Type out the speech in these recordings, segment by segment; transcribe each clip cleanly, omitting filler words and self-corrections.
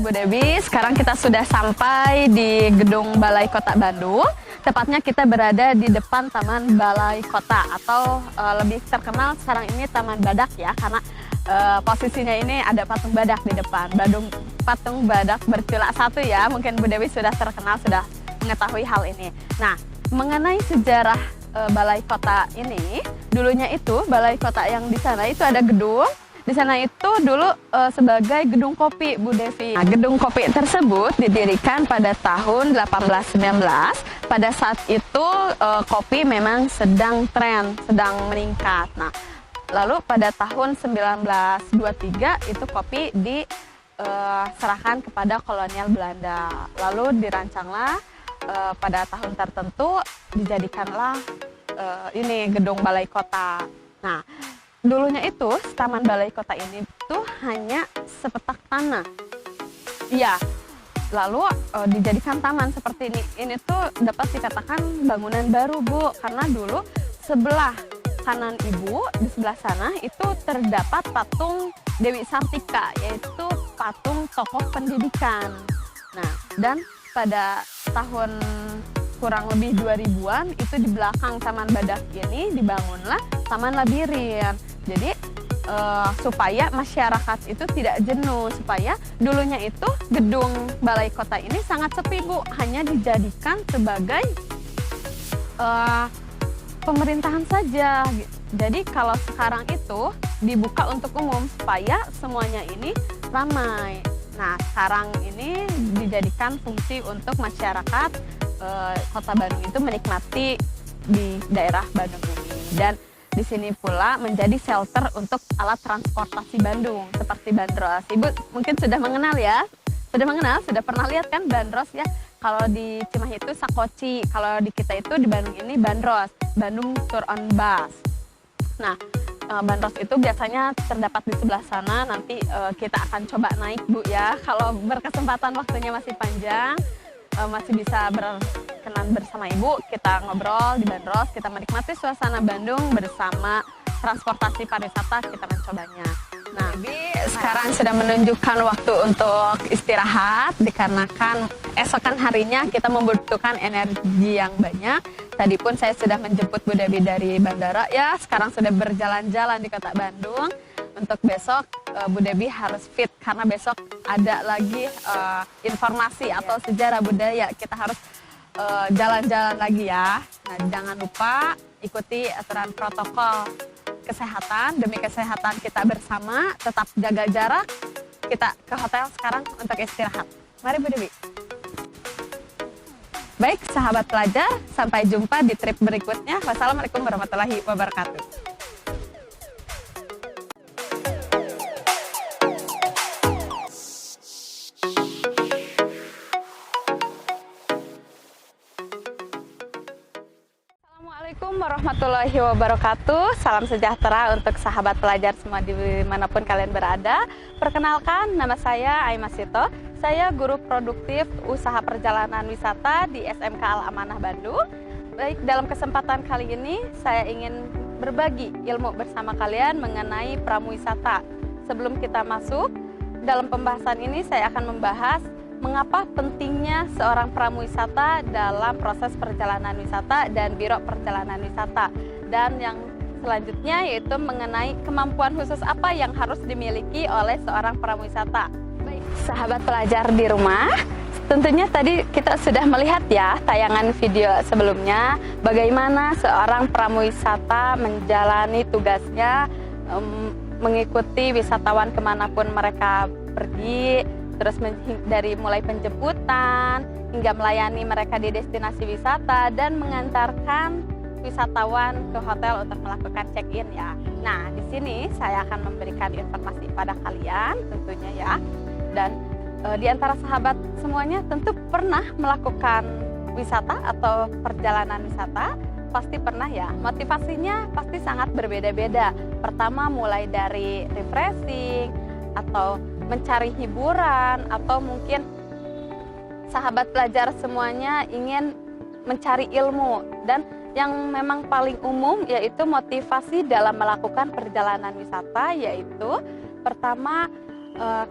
Bu Dewi, sekarang kita sudah sampai di Gedung Balai Kota Bandung. Tepatnya kita berada di depan Taman Balai Kota atau lebih terkenal sekarang ini Taman Badak ya, karena posisinya ini ada patung badak di depan. Patung badak berculak satu ya, mungkin Bu Dewi sudah terkenal, sudah mengetahui hal ini. Nah, mengenai sejarah Balai Kota ini, dulunya itu Balai Kota yang di sana itu ada gedung. Di sana itu dulu sebagai gedung kopi, Bu Devi. Nah, gedung kopi tersebut didirikan pada tahun 1819. Pada saat itu kopi memang sedang tren, sedang meningkat. Nah, lalu pada tahun 1923 itu kopi diserahkan kepada kolonial Belanda. Lalu dirancanglah pada tahun tertentu dijadikanlah ini gedung Balai Kota. Nah, dulunya itu Taman Balai Kota ini tuh hanya sepetak tanah. Iya, lalu dijadikan taman seperti ini. Ini tuh dapat dikatakan bangunan baru, Bu, karena dulu sebelah kanan Ibu di sebelah sana itu terdapat patung Dewi Sartika, yaitu patung tokoh pendidikan. Nah, dan pada tahun kurang lebih 2000-an itu di belakang Taman Badak ini dibangunlah Taman Labirin. Jadi supaya masyarakat itu tidak jenuh, supaya dulunya itu gedung Balai Kota ini sangat sepi, Bu, hanya dijadikan sebagai pemerintahan saja. Jadi kalau sekarang itu dibuka untuk umum supaya semuanya ini ramai. Nah, sekarang ini dijadikan fungsi untuk masyarakat Kota Bandung itu menikmati di daerah Bandung ini. Dan di sini pula menjadi shelter untuk alat transportasi Bandung seperti bandros. Ibu mungkin sudah mengenal ya? Sudah mengenal? Sudah pernah lihat kan bandros ya? Kalau di Cimahi itu sakoci, kalau di kita itu di Bandung ini bandros, Bandung Tour on Bus. Nah, bandros itu biasanya terdapat di sebelah sana. Nanti kita akan coba naik, Bu ya. Kalau berkesempatan waktunya masih panjang, masih bisa berkenan bersama Ibu, kita ngobrol di bandros, kita menikmati suasana Bandung bersama transportasi pariwisata, kita mencobanya. Nah, sekarang sudah menunjukkan waktu untuk istirahat dikarenakan esokan harinya kita membutuhkan energi yang banyak. Tadi pun saya sudah menjemput Bu Dewi dari bandara ya, sekarang sudah berjalan-jalan di Kota Bandung. Untuk besok Bu Dewi harus fit karena besok ada lagi informasi atau sejarah budaya. Kita harus jalan-jalan lagi ya. Nah, jangan lupa ikuti aturan protokol kesehatan demi kesehatan kita bersama. Tetap jaga jarak. Kita ke hotel sekarang untuk istirahat. Mari Bu Dewi. Baik, sahabat pelajar, sampai jumpa di trip berikutnya. Wassalamualaikum warahmatullahi wabarakatuh. Assalamualaikum warahmatullahi wabarakatuh. Salam sejahtera untuk sahabat pelajar semua dimanapun kalian berada. Perkenalkan, nama saya Aima Sito. Saya guru produktif usaha perjalanan wisata di SMK Al Amanah Bandung. Baik, dalam kesempatan kali ini saya ingin berbagi ilmu bersama kalian mengenai pramuwisata. Sebelum kita masuk, dalam pembahasan ini saya akan membahas mengapa pentingnya seorang pramuwisata dalam proses perjalanan wisata dan biro perjalanan wisata. Dan yang selanjutnya yaitu mengenai kemampuan khusus apa yang harus dimiliki oleh seorang pramuwisata. Baik, sahabat pelajar di rumah, tentunya tadi kita sudah melihat ya tayangan video sebelumnya bagaimana seorang pramuwisata menjalani tugasnya mengikuti wisatawan kemanapun mereka pergi. Terus dari mulai penjemputan hingga melayani mereka di destinasi wisata dan mengantarkan wisatawan ke hotel untuk melakukan check-in ya. Nah, di sini saya akan memberikan informasi pada kalian tentunya ya. Dan di antara sahabat semuanya tentu pernah melakukan wisata atau perjalanan wisata, pasti pernah ya. Motivasinya pasti sangat berbeda-beda. Pertama mulai dari refreshing atau mencari hiburan, atau mungkin sahabat pelajar semuanya ingin mencari ilmu. Dan yang memang paling umum yaitu motivasi dalam melakukan perjalanan wisata, yaitu pertama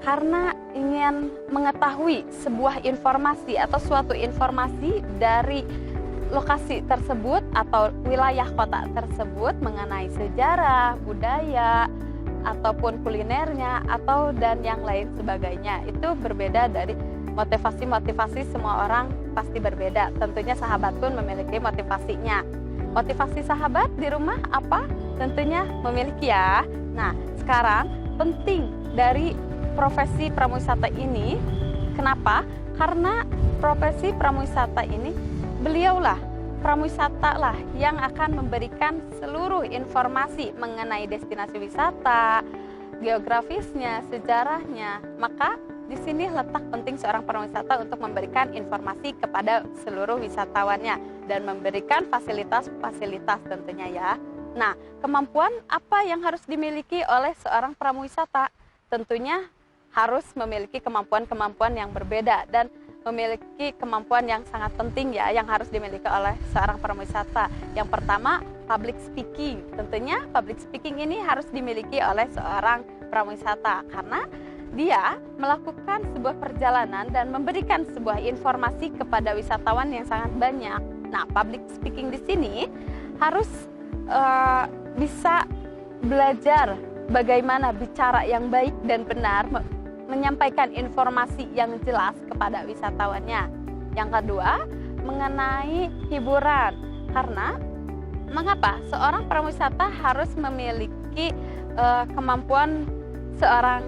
karena ingin mengetahui sebuah informasi atau suatu informasi dari lokasi tersebut atau wilayah kota tersebut mengenai sejarah, budaya, ataupun kulinernya, atau dan yang lain sebagainya. Itu berbeda dari motivasi-motivasi, semua orang pasti berbeda. Tentunya sahabat pun memiliki motivasinya. Motivasi sahabat di rumah apa? Tentunya memiliki ya. Nah, sekarang penting dari profesi pramuwisata ini. Kenapa? Karena profesi pramuwisata ini, beliaulah pramuwisata lah yang akan memberikan seluruh informasi mengenai destinasi wisata, geografisnya, sejarahnya. Maka di sini letak penting seorang pramuwisata untuk memberikan informasi kepada seluruh wisatawannya dan memberikan fasilitas-fasilitas tentunya ya. Nah, kemampuan apa yang harus dimiliki oleh seorang pramuwisata? Tentunya harus memiliki kemampuan-kemampuan yang berbeda dan memiliki kemampuan yang sangat penting ya yang harus dimiliki oleh seorang pramuwisata. Yang pertama, public speaking. Tentunya public speaking ini harus dimiliki oleh seorang pramuwisata karena dia melakukan sebuah perjalanan dan memberikan sebuah informasi kepada wisatawan yang sangat banyak. Nah, public speaking di sini harus bisa belajar bagaimana bicara yang baik dan benar, menyampaikan informasi yang jelas kepada wisatawannya. Yang kedua, mengenai hiburan. Karena mengapa seorang pramuwisata harus memiliki kemampuan seorang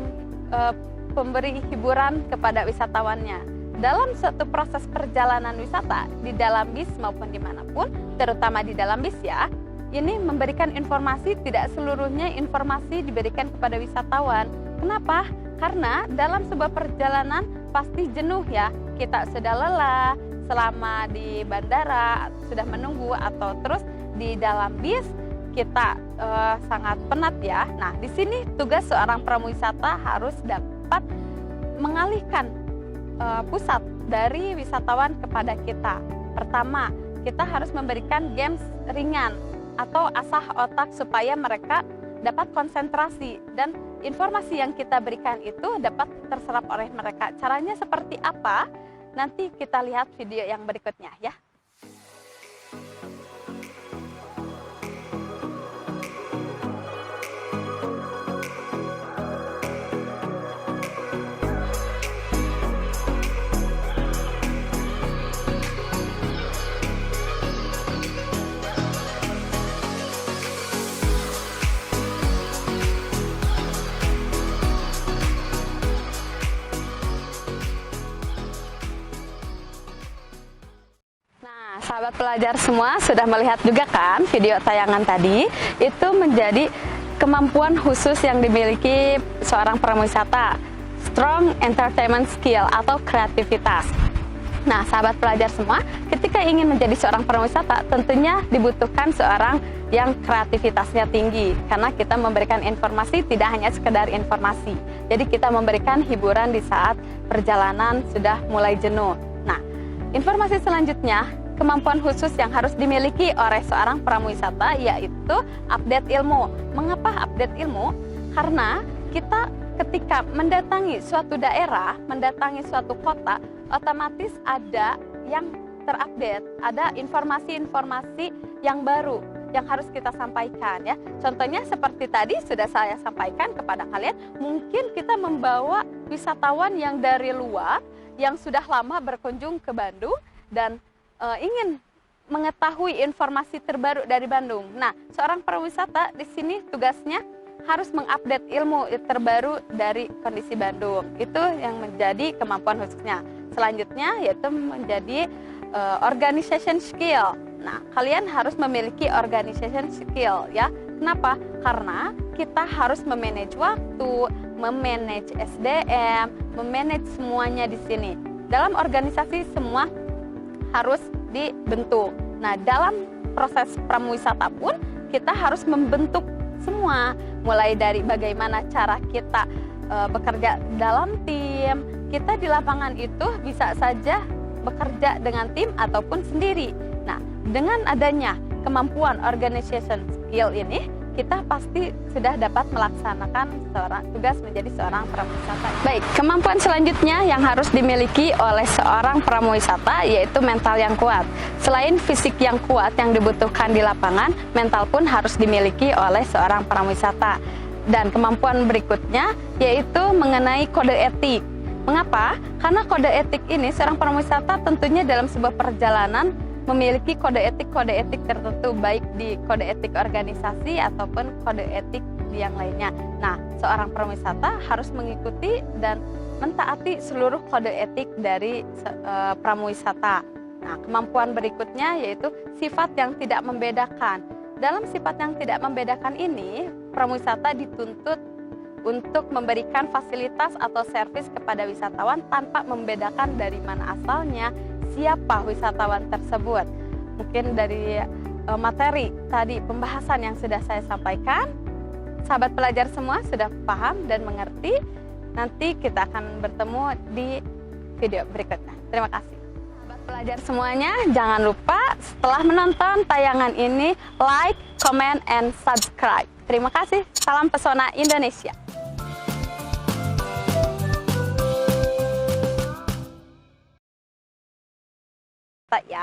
pemberi hiburan kepada wisatawannya. Dalam suatu proses perjalanan wisata, di dalam bis maupun dimanapun, terutama di dalam bis ya, ini memberikan informasi, tidak seluruhnya informasi diberikan kepada wisatawan. Kenapa? Karena dalam sebuah perjalanan pasti jenuh ya, kita sudah lelah selama di bandara, sudah menunggu, atau terus di dalam bis kita sangat penat ya. Nah, di sini tugas seorang pramuwisata harus dapat mengalihkan pusat dari wisatawan kepada kita. Pertama, kita harus memberikan games ringan atau asah otak supaya mereka dapat konsentrasi dan informasi yang kita berikan itu dapat terserap oleh mereka. Caranya seperti apa? Nanti kita lihat video yang berikutnya ya. Sahabat pelajar semua sudah melihat juga kan video tayangan tadi, itu menjadi kemampuan khusus yang dimiliki seorang pramuwisata, strong entertainment skill atau kreativitas. Nah, sahabat pelajar semua, ketika ingin menjadi seorang pramuwisata tentunya dibutuhkan seorang yang kreativitasnya tinggi, karena kita memberikan informasi tidak hanya sekedar informasi, jadi kita memberikan hiburan di saat perjalanan sudah mulai jenuh. Nah, informasi selanjutnya, kemampuan khusus yang harus dimiliki oleh seorang pramuwisata yaitu update ilmu. Mengapa update ilmu? Karena kita ketika mendatangi suatu daerah, mendatangi suatu kota, otomatis ada yang terupdate, ada informasi-informasi yang baru yang harus kita sampaikan ya. Contohnya seperti tadi sudah saya sampaikan kepada kalian, mungkin kita membawa wisatawan yang dari luar yang sudah lama berkunjung ke Bandung dan ingin mengetahui informasi terbaru dari Bandung. Nah, seorang prawisata di sini tugasnya harus mengupdate ilmu terbaru dari kondisi Bandung. Itu yang menjadi kemampuan khususnya. Selanjutnya yaitu menjadi organization skill. Nah, kalian harus memiliki organization skill ya. Kenapa? Karena kita harus memanage waktu, memanage SDM, memanage semuanya di sini. Dalam organisasi semua harus dibentuk. Nah, dalam proses pramuwisata pun kita harus membentuk semua, mulai dari bagaimana cara kita bekerja dalam tim. Kita di lapangan itu bisa saja bekerja dengan tim ataupun sendiri. Nah, dengan adanya kemampuan organization skill ini, kita pasti sudah dapat melaksanakan tugas menjadi seorang pramuwisata. Baik, kemampuan selanjutnya yang harus dimiliki oleh seorang pramuwisata yaitu mental yang kuat. Selain fisik yang kuat yang dibutuhkan di lapangan, mental pun harus dimiliki oleh seorang pramuwisata. Dan kemampuan berikutnya yaitu mengenai kode etik. Mengapa? Karena kode etik ini seorang pramuwisata tentunya dalam sebuah perjalanan memiliki kode etik tertentu, baik di kode etik organisasi ataupun kode etik yang lainnya. Nah, seorang pramuwisata harus mengikuti dan mentaati seluruh kode etik dari pramuwisata. Nah, kemampuan berikutnya yaitu sifat yang tidak membedakan. Dalam sifat yang tidak membedakan ini, pramuwisata dituntut untuk memberikan fasilitas atau servis kepada wisatawan tanpa membedakan dari mana asalnya, siapa wisatawan tersebut. Mungkin dari materi tadi pembahasan yang sudah saya sampaikan, sahabat pelajar semua sudah paham dan mengerti. Nanti kita akan bertemu di video berikutnya. Terima kasih. Sahabat pelajar semuanya, jangan lupa setelah menonton tayangan ini, like, comment, and subscribe. Terima kasih. Salam Pesona Indonesia. Ya.